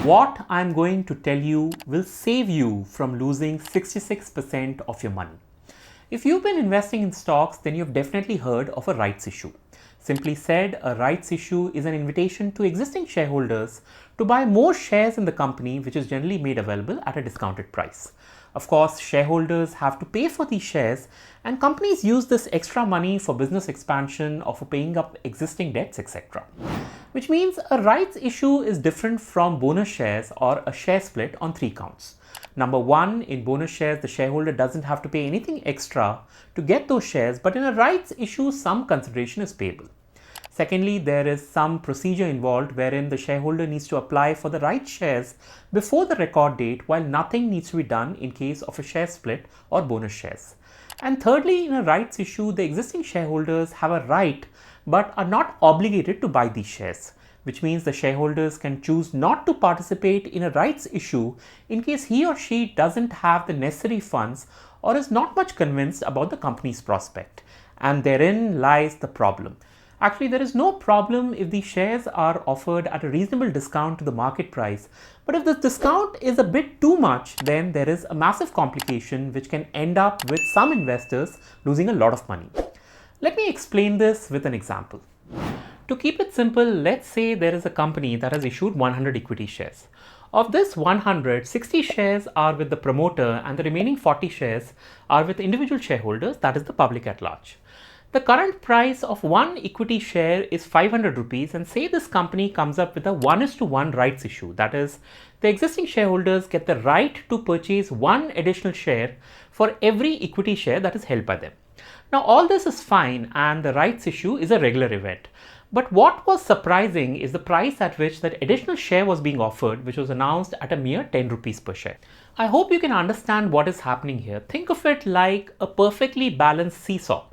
What I'm going to tell you will save you from losing 66% of your money. If you've been investing in stocks, then you've definitely heard of a rights issue. Simply said, a rights issue is an invitation to existing shareholders to buy more shares in the company, which is generally made available at a discounted price. Of course, shareholders have to pay for these shares, and companies use this extra money for business expansion or for paying up existing debts, etc. Which means a rights issue is different from bonus shares or a share split on three counts. Number one, in bonus shares, the shareholder doesn't have to pay anything extra to get those shares, but in a rights issue, some consideration is payable. Secondly, there is some procedure involved wherein the shareholder needs to apply for the right shares before the record date, while nothing needs to be done in case of a share split or bonus shares. And thirdly, in a rights issue, the existing shareholders have a right but are not obligated to buy these shares, which means the shareholders can choose not to participate in a rights issue in case he or she doesn't have the necessary funds or is not much convinced about the company's prospect. And therein lies the problem. Actually, there is no problem if these shares are offered at a reasonable discount to the market price. But if this discount is a bit too much, then there is a massive complication which can end up with some investors losing a lot of money. Let me explain this with an example. To keep it simple, let's say there is a company that has issued 100 equity shares. Of this 100, 60 shares are with the promoter and the remaining 40 shares are with individual shareholders, that is the public at large. The current price of one equity share is 500 rupees, and say this company comes up with a 1:1 rights issue. That is, the existing shareholders get the right to purchase one additional share for every equity share that is held by them. Now, all this is fine and the rights issue is a regular event. But what was surprising is the price at which that additional share was being offered, which was announced at a mere 10 rupees per share. I hope you can understand what is happening here. Think of it like a perfectly balanced seesaw.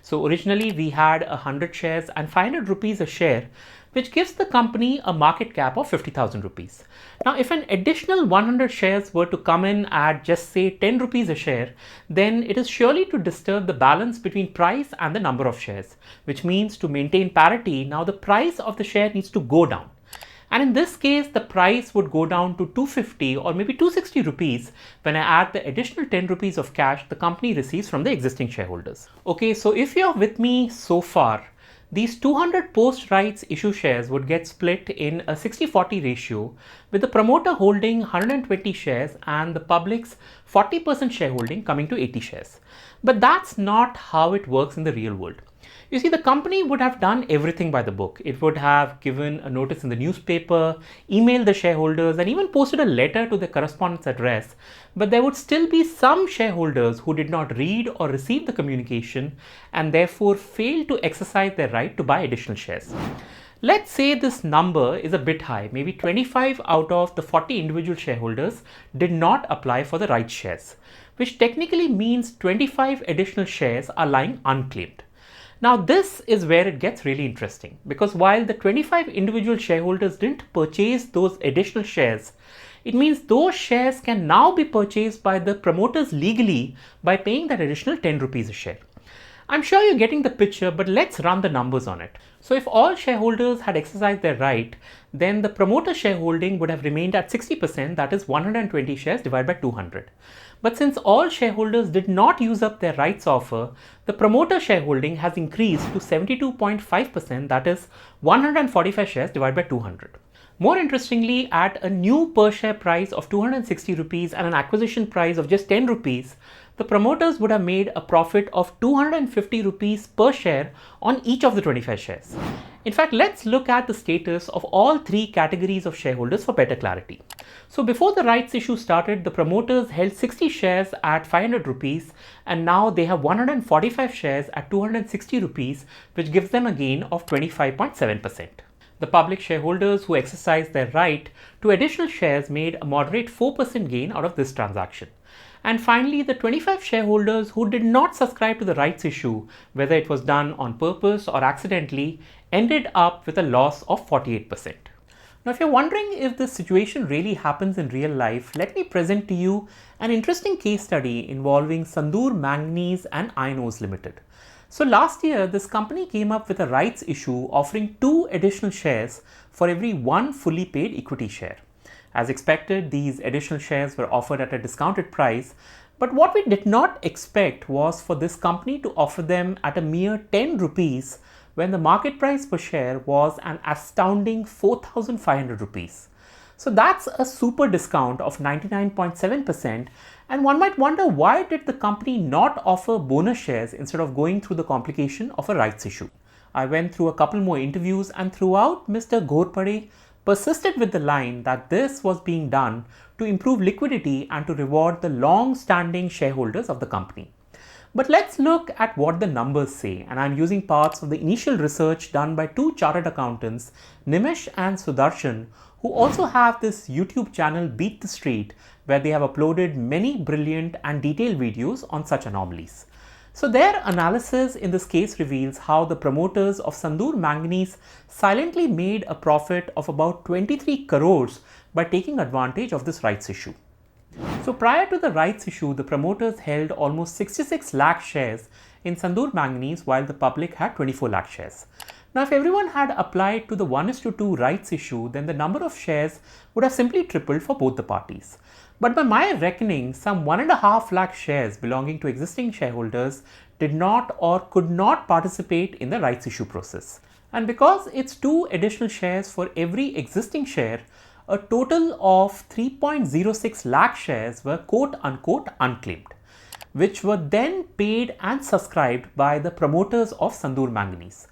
So originally we had 100 shares and 500 rupees a share, which gives the company a market cap of 50,000 rupees. Now, if an additional 100 shares were to come in at just say 10 rupees a share, then it is surely to disturb the balance between price and the number of shares, which means to maintain parity, now the price of the share needs to go down. And in this case, the price would go down to 250 or maybe 260 rupees when I add the additional 10 rupees of cash the company receives from the existing shareholders. Okay, so if you're with me so far, these 200 post-rights issue shares would get split in a 60-40 ratio, with the promoter holding 120 shares and the public's 40% shareholding coming to 80 shares. But that's not how it works in the real world. You see, the company would have done everything by the book. It would have given a notice in the newspaper, emailed the shareholders, and even posted a letter to the correspondence address. But there would still be some shareholders who did not read or receive the communication and therefore failed to exercise their right to buy additional shares. Let's say this number is a bit high. Maybe 25 out of the 40 individual shareholders did not apply for the right shares, which technically means 25 additional shares are lying unclaimed. Now, this is where it gets really interesting, because while the 25 individual shareholders didn't purchase those additional shares, it means those shares can now be purchased by the promoters legally by paying that additional 10 rupees a share. I'm sure you're getting the picture, but let's run the numbers on it. So if all shareholders had exercised their right, then the promoter shareholding would have remained at 60%, that is 120 shares divided by 200. But since all shareholders did not use up their rights offer, the promoter shareholding has increased to 72.5%, that is 145 shares divided by 200. More interestingly, at a new per share price of 260 rupees and an acquisition price of just 10 rupees, the promoters would have made a profit of 250 rupees per share on each of the 25 shares. In fact, let's look at the status of all three categories of shareholders for better clarity. So before the rights issue started, the promoters held 60 shares at 500 rupees and now they have 145 shares at 260 rupees, which gives them a gain of 25.7%. The public shareholders who exercised their right to additional shares made a moderate 4% gain out of this transaction. And finally, the 25 shareholders who did not subscribe to the rights issue, whether it was done on purpose or accidentally, ended up with a loss of 48%. Now, if you're wondering if this situation really happens in real life, let me present to you an interesting case study involving Sandur Manganese and Iron Ores Limited. So last year, this company came up with a rights issue offering 2 additional shares for every 1 fully paid equity share. As expected, these additional shares were offered at a discounted price, but what we did not expect was for this company to offer them at a mere 10 rupees when the market price per share was an astounding 4,500 rupees. So that's a super discount of 99.7%, and one might wonder, why did the company not offer bonus shares instead of going through the complication of a rights issue? I went through a couple more interviews, and throughout Mr. Ghorpade persisted with the line that this was being done to improve liquidity and to reward the long-standing shareholders of the company. But let's look at what the numbers say, and I'm using parts of the initial research done by two chartered accountants, Nimish and Sudarshan, who also have this YouTube channel Beat the Street, where they have uploaded many brilliant and detailed videos on such anomalies. So their analysis in this case reveals how the promoters of Sandur Manganese silently made a profit of about 23 crores by taking advantage of this rights issue. So prior to the rights issue, the promoters held almost 66 lakh shares in Sandur Manganese, while the public had 24 lakh shares. Now, if everyone had applied to the 1:2 rights issue, then the number of shares would have simply tripled for both the parties. But by my reckoning, some 1.5 lakh shares belonging to existing shareholders did not or could not participate in the rights issue process. And because it's 2 additional shares for every existing share, a total of 3.06 lakh shares were quote unquote unclaimed, which were then paid and subscribed by the promoters of Sandur Manganese.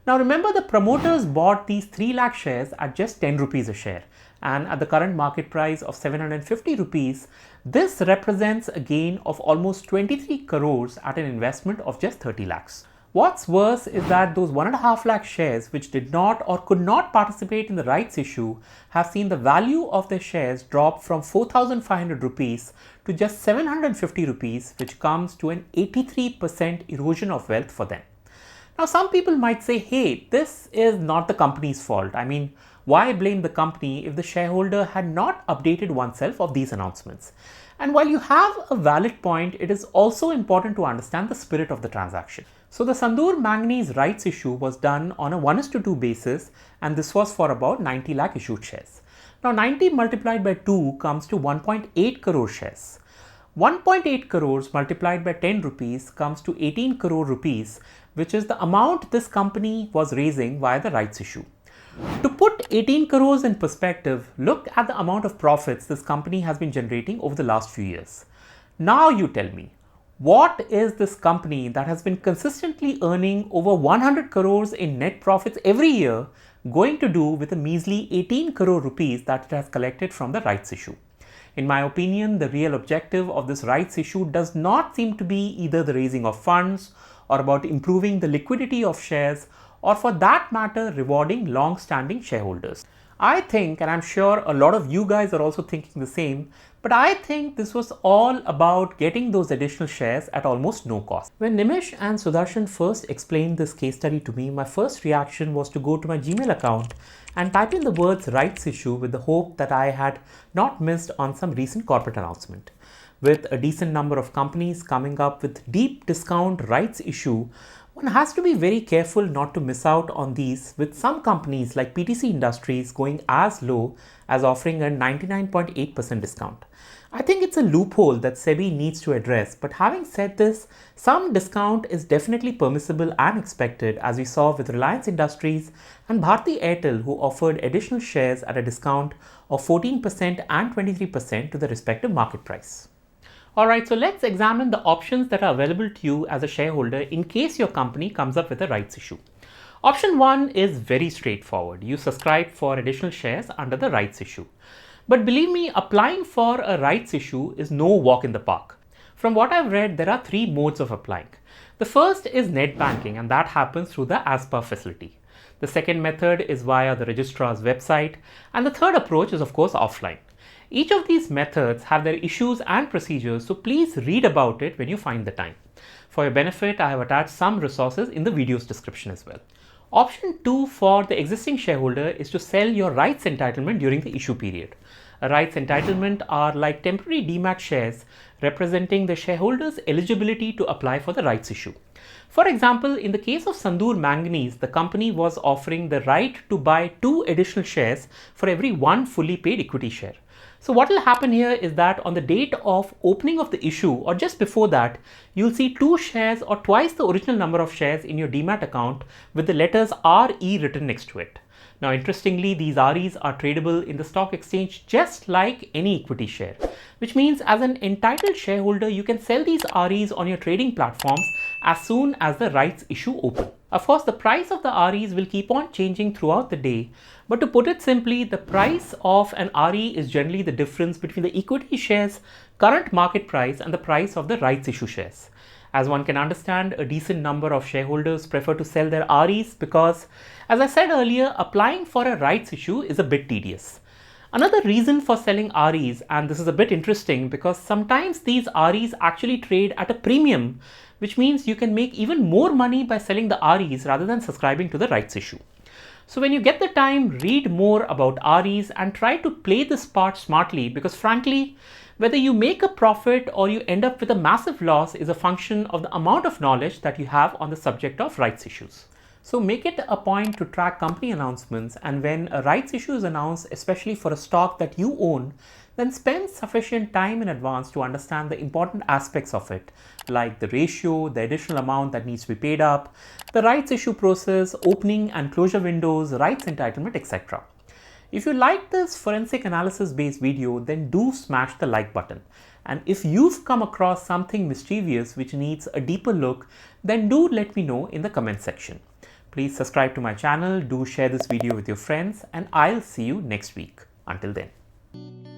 Now remember, the promoters bought these 3 lakh shares at just 10 rupees a share, and at the current market price of 750 rupees, this represents a gain of almost 23 crores at an investment of just 30 lakhs. What's worse is that those 1.5 lakh shares which did not or could not participate in the rights issue have seen the value of their shares drop from 4,500 rupees to just 750 rupees, which comes to an 83% erosion of wealth for them. Now, some people might say, hey, this is not the company's fault. I mean, why blame the company if the shareholder had not updated oneself of these announcements? And while you have a valid point, it is also important to understand the spirit of the transaction. So the Sandur Manganese rights issue was done on a 1:2 basis, and this was for about 90 lakh issued shares. Now 90 multiplied by 2 comes to 1.8 crore shares. 1.8 crores multiplied by 10 rupees comes to 18 crore rupees, which is the amount this company was raising via the rights issue. To put 18 crores in perspective, look at the amount of profits this company has been generating over the last few years. Now you tell me, what is this company that has been consistently earning over 100 crores in net profits every year going to do with a measly 18 crore rupees that it has collected from the rights issue? In my opinion, the real objective of this rights issue does not seem to be either the raising of funds or about improving the liquidity of shares, or for that matter, rewarding long-standing shareholders. I think, and I'm sure a lot of you guys are also thinking the same, but I think this was all about getting those additional shares at almost no cost. When Nimish and Sudarshan first explained this case study to me, my first reaction was to go to my Gmail account and type in the words rights issue with the hope that I had not missed on some recent corporate announcement. With a decent number of companies coming up with deep discount rights issue, one has to be very careful not to miss out on these, with some companies like PTC Industries going as low as offering a 99.8% discount. I think it's a loophole that SEBI needs to address, but having said this, some discount is definitely permissible and expected, as we saw with Reliance Industries and Bharti Airtel, who offered additional shares at a discount of 14% and 23% to the respective market price. Alright, so let's examine the options that are available to you as a shareholder in case your company comes up with a rights issue. Option 1 is very straightforward. You subscribe for additional shares under the rights issue. But believe me, applying for a rights issue is no walk in the park. From what I've read, there are 3 modes of applying. The first is net banking, and that happens through the ASPA facility. The second method is via the registrar's website, and the third approach is of course offline. Each of these methods have their issues and procedures, so please read about it when you find the time. For your benefit, I have attached some resources in the video's description as well. Option 2 for the existing shareholder is to sell your rights entitlement during the issue period. A rights entitlement are like temporary demat shares representing the shareholder's eligibility to apply for the rights issue. For example, in the case of Sandur Manganese, the company was offering the right to buy 2 additional shares for every 1 fully paid equity share. So what will happen here is that on the date of opening of the issue or just before that, you'll see 2 shares or twice the original number of shares in your demat account with the letters RE written next to it. Now, interestingly, these REs are tradable in the stock exchange just like any equity share, which means as an entitled shareholder, you can sell these REs on your trading platforms as soon as the rights issue open. Of course, the price of the REs will keep on changing throughout the day, but to put it simply, the price of an RE is generally the difference between the equity shares' current market price and the price of the rights issue shares. As one can understand, a decent number of shareholders prefer to sell their REs because, as I said earlier, applying for a rights issue is a bit tedious. Another reason for selling REs, and this is a bit interesting because sometimes these REs actually trade at a premium, which means you can make even more money by selling the REs rather than subscribing to the rights issue. So when you get the time, read more about REs and try to play this part smartly because frankly, whether you make a profit or you end up with a massive loss is a function of the amount of knowledge that you have on the subject of rights issues. So make it a point to track company announcements, and when a rights issue is announced, especially for a stock that you own, then spend sufficient time in advance to understand the important aspects of it, like the ratio, the additional amount that needs to be paid up, the rights issue process, opening and closure windows, rights entitlement, etc. If you like this forensic analysis based video, then do smash the like button. And if you've come across something mischievous which needs a deeper look, then do let me know in the comment section. Please subscribe to my channel, do share this video with your friends, and I'll see you next week. Until then.